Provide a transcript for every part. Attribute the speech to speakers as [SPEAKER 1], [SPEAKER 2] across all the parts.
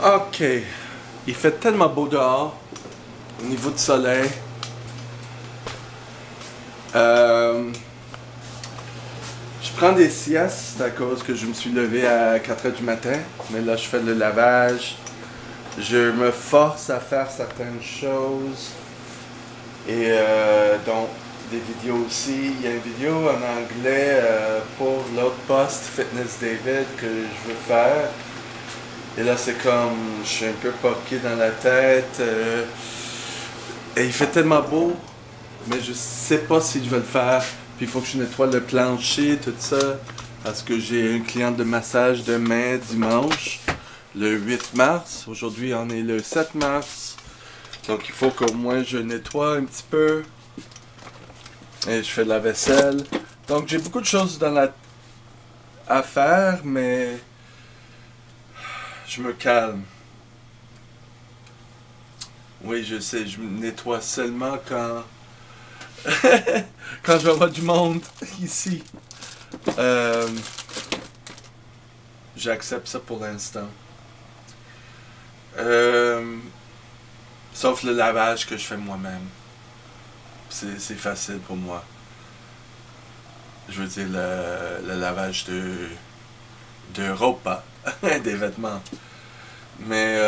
[SPEAKER 1] Ok, il fait tellement beau dehors, au niveau du soleil. Euh, je prends des siestes à cause que je me suis levé à 4 heures du matin, mais là je fais le lavage. Je me force à faire certaines choses et donc des vidéos aussi. Il y a une vidéo en anglais pour l'autre poste Fitness David que je veux faire. Et là, c'est comme, je suis un peu poqué dans la tête. Et il fait tellement beau, mais je sais pas si je vais le faire. Puis il faut que je nettoie le plancher, tout ça. Parce que j'ai une cliente de massage demain, dimanche, le 8 mars. Aujourd'hui, on est le 7 mars. Donc il faut qu'au moins je nettoie un petit peu. Et je fais de la vaisselle. Donc j'ai beaucoup de choses à faire, mais je me calme. Oui, je sais, je me nettoie seulement quand je vais avoir du monde ici. Euh, J'accepte ça pour l'instant. Euh, Sauf le lavage que je fais moi-même. C'est facile pour moi. Je veux dire le lavage de repas, des vêtements. Mais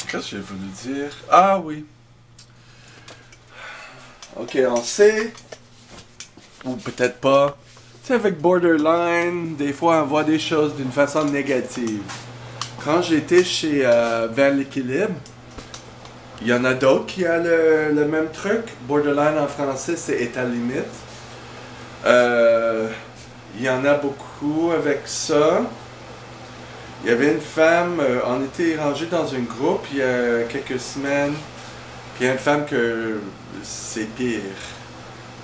[SPEAKER 1] qu'est-ce que j'ai voulu dire? Ah oui. Ok, on sait, ou peut-être pas. Tu sais, avec Borderline, des fois on voit des choses d'une façon négative. Quand j'étais chez Vers l'équilibre, il y en a d'autres qui ont le même truc. Borderline en français, c'est état limite. Euh, il y en a beaucoup avec ça. Il y avait une femme, on était rangés dans un groupe il y a quelques semaines. Puis il y a une femme que c'est pire.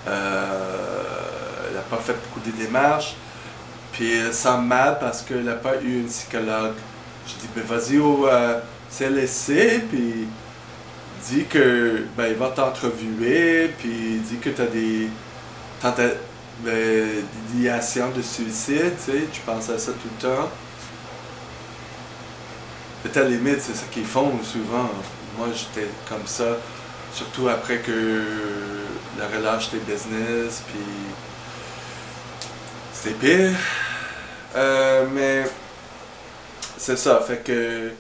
[SPEAKER 1] Elle n'a pas fait beaucoup de démarches. Puis elle sent mal parce qu'elle n'a pas eu une psychologue. Je dis, ben vas-y au CLSC, puis dis que ben, il va t'entrevuer, puis dis que tu as des idéations de suicide, tu sais, tu penses à ça tout le temps. À la limite, c'est ça qu'ils font souvent. Moi, j'étais comme ça, surtout après que la relâche des business, puis c'était pire. Mais c'est ça, fait que.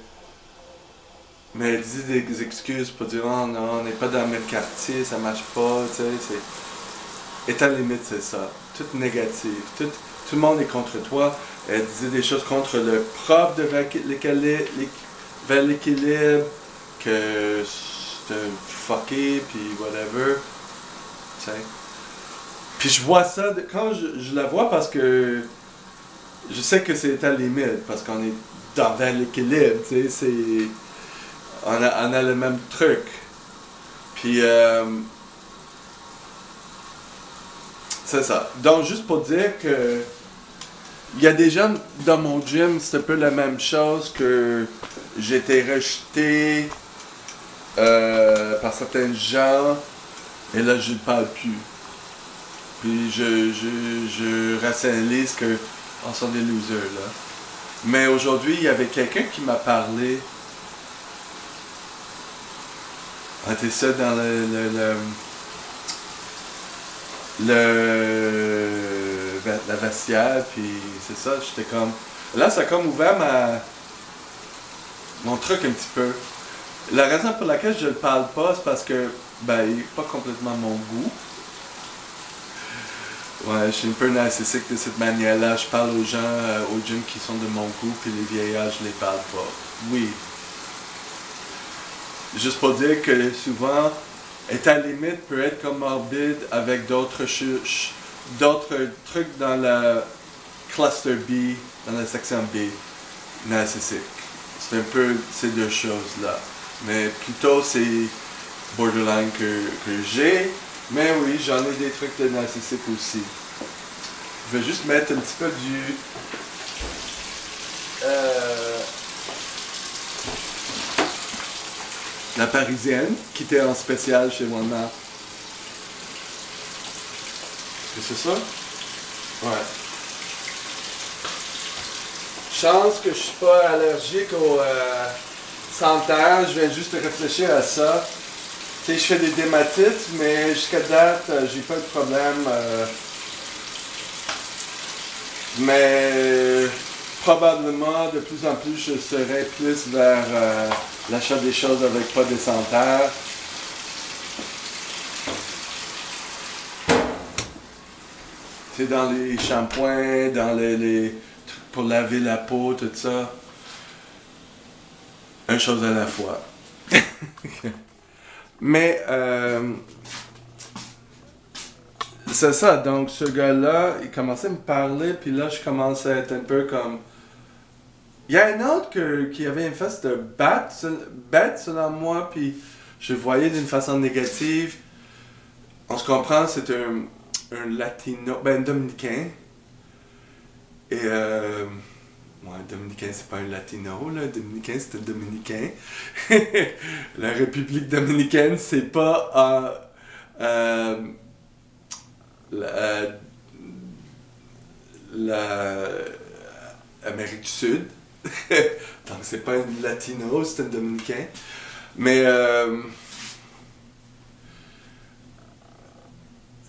[SPEAKER 1] Mais elle dit des excuses pour dire oh non, on n'est pas dans le même quartier, ça marche pas, tu sais, c'est. Et à la limite, c'est ça. Tout négatif. Tout le monde est contre toi. Elle disait des choses contre le prof de vers l'équilibre, que c'est un fucké, puis whatever. Tu sais. Puis je vois ça, quand je la vois parce que je sais que c'est à la limite, parce qu'on est vers l'équilibre, tu sais, on a le même truc. Puis, c'est ça. Donc, juste pour dire que il y a des gens dans mon gym, c'est un peu la même chose que j'ai été rejeté par certains gens et là, je ne parle plus. Puis, je rationalise que on sont des losers, là. Mais aujourd'hui, il y avait quelqu'un qui m'a parlé. On était seul dans la vestiaire, puis c'est ça, j'étais comme. Là, ça a comme ouvert mon truc un petit peu. La raison pour laquelle je ne le parle pas, c'est parce que, ben, il n'est pas complètement mon goût. Ouais, je suis un peu narcissique de cette manière-là. Je parle aux gens au gym qui sont de mon goût, puis les vieillards, je les parle pas. Oui. Juste pour dire que souvent, état limite peut être comme morbide avec d'autres trucs dans la cluster B, dans la section B, narcissique. C'est un peu ces deux choses-là. Mais plutôt, c'est borderline que j'ai. Mais oui, j'en ai des trucs de narcissique aussi. Je vais juste mettre un petit peu la Parisienne, qui était en spécial chez Walmart. C'est ça? Ouais. Chance que je suis pas allergique au santerre, je viens juste de réfléchir à ça. Tu sais, je fais des dématites, mais jusqu'à date, j'ai pas de problème. Mais probablement, de plus en plus, je serai plus vers l'achat des choses avec pas de santerre. Tu sais, dans les shampoings, dans les trucs pour laver la peau, tout ça. Une chose à la fois. Mais, c'est ça. Donc, ce gars-là, il commençait à me parler, puis là, je commençais à être un peu comme... Il y a un autre qui avait une face de bête selon moi, puis je le voyais d'une façon négative. On se comprend, c'est un latino, ben un dominicain. Et ouais, dominicain, c'est pas un latino, là. Dominicain, c'est un dominicain. La République dominicaine, c'est pas la Amérique du Sud. Donc c'est pas un latino, c'est un dominicain. Mais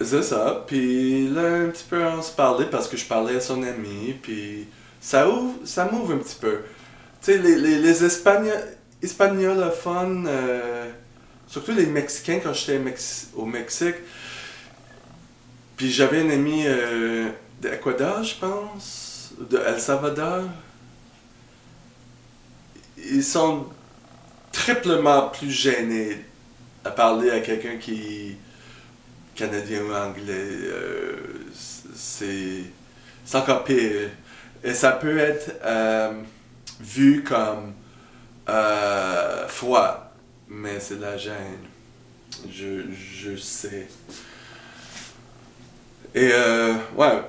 [SPEAKER 1] c'est ça. Puis là, un petit peu, on se parlait parce que je parlais à son ami. Puis ça m'ouvre un petit peu. Tu sais, les hispanophones, surtout les Mexicains quand j'étais au Mexique. Puis j'avais un ami d'Ecuador, je pense, de El Salvador. Ils sont triplement plus gênés à parler à quelqu'un qui est canadien ou anglais. C'est encore pire. Et ça peut être vu comme froid, mais c'est de la gêne. Je sais. Et ouais,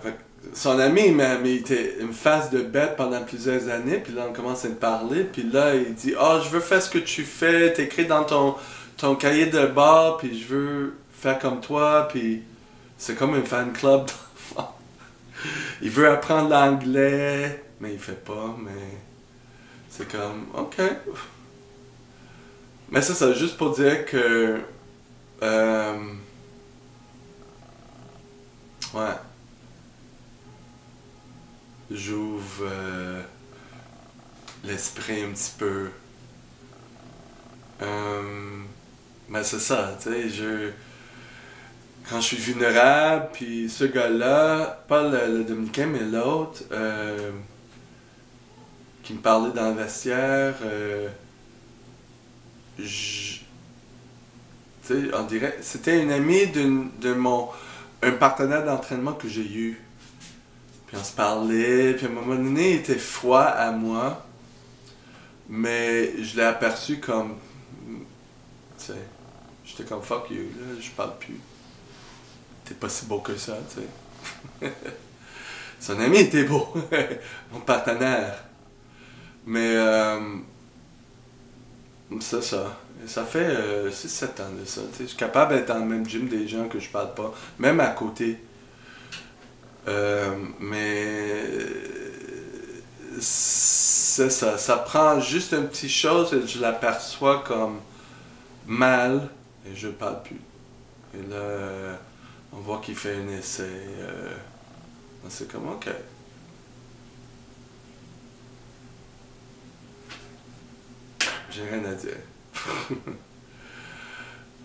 [SPEAKER 1] son ami il était une face de bête pendant plusieurs années, puis là on commence à me parler, puis là il dit oh, je veux faire ce que tu fais, t'écris dans ton cahier de bord, puis je veux faire comme toi, puis c'est comme un fan club d'enfants. Il veut apprendre l'anglais, mais il fait pas, mais c'est comme ok. Mais ça, juste pour dire que ouais. J'ouvre l'esprit un petit peu. Mais c'est ça, tu sais, quand je suis vulnérable, puis ce gars-là, pas le Dominicain, mais l'autre, qui me parlait dans le vestiaire, tu sais, on dirait, c'était un ami un partenaire d'entraînement que j'ai eu. Puis on se parlait, puis à un moment donné, il était froid à moi, mais je l'ai aperçu comme, tu sais, j'étais comme fuck you, là, je parle plus. T'es pas si beau que ça, tu sais. Son ami était beau, mon partenaire. Mais, c'est ça. Ça fait 6-7 ans de ça, tu sais. Je suis capable d'être dans le même gym des gens que je parle pas, même à côté. Mais c'est ça, ça prend juste une petite chose et je l'aperçois comme mal et je parle plus. Et là, on voit qu'il fait un essai. C'est comme ok. J'ai rien à dire.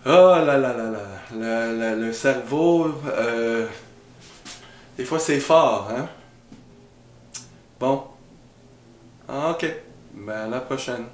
[SPEAKER 1] Oh là là là là, le cerveau. Des fois, c'est fort, hein? Bon. Ah, ok. Ben, à la prochaine.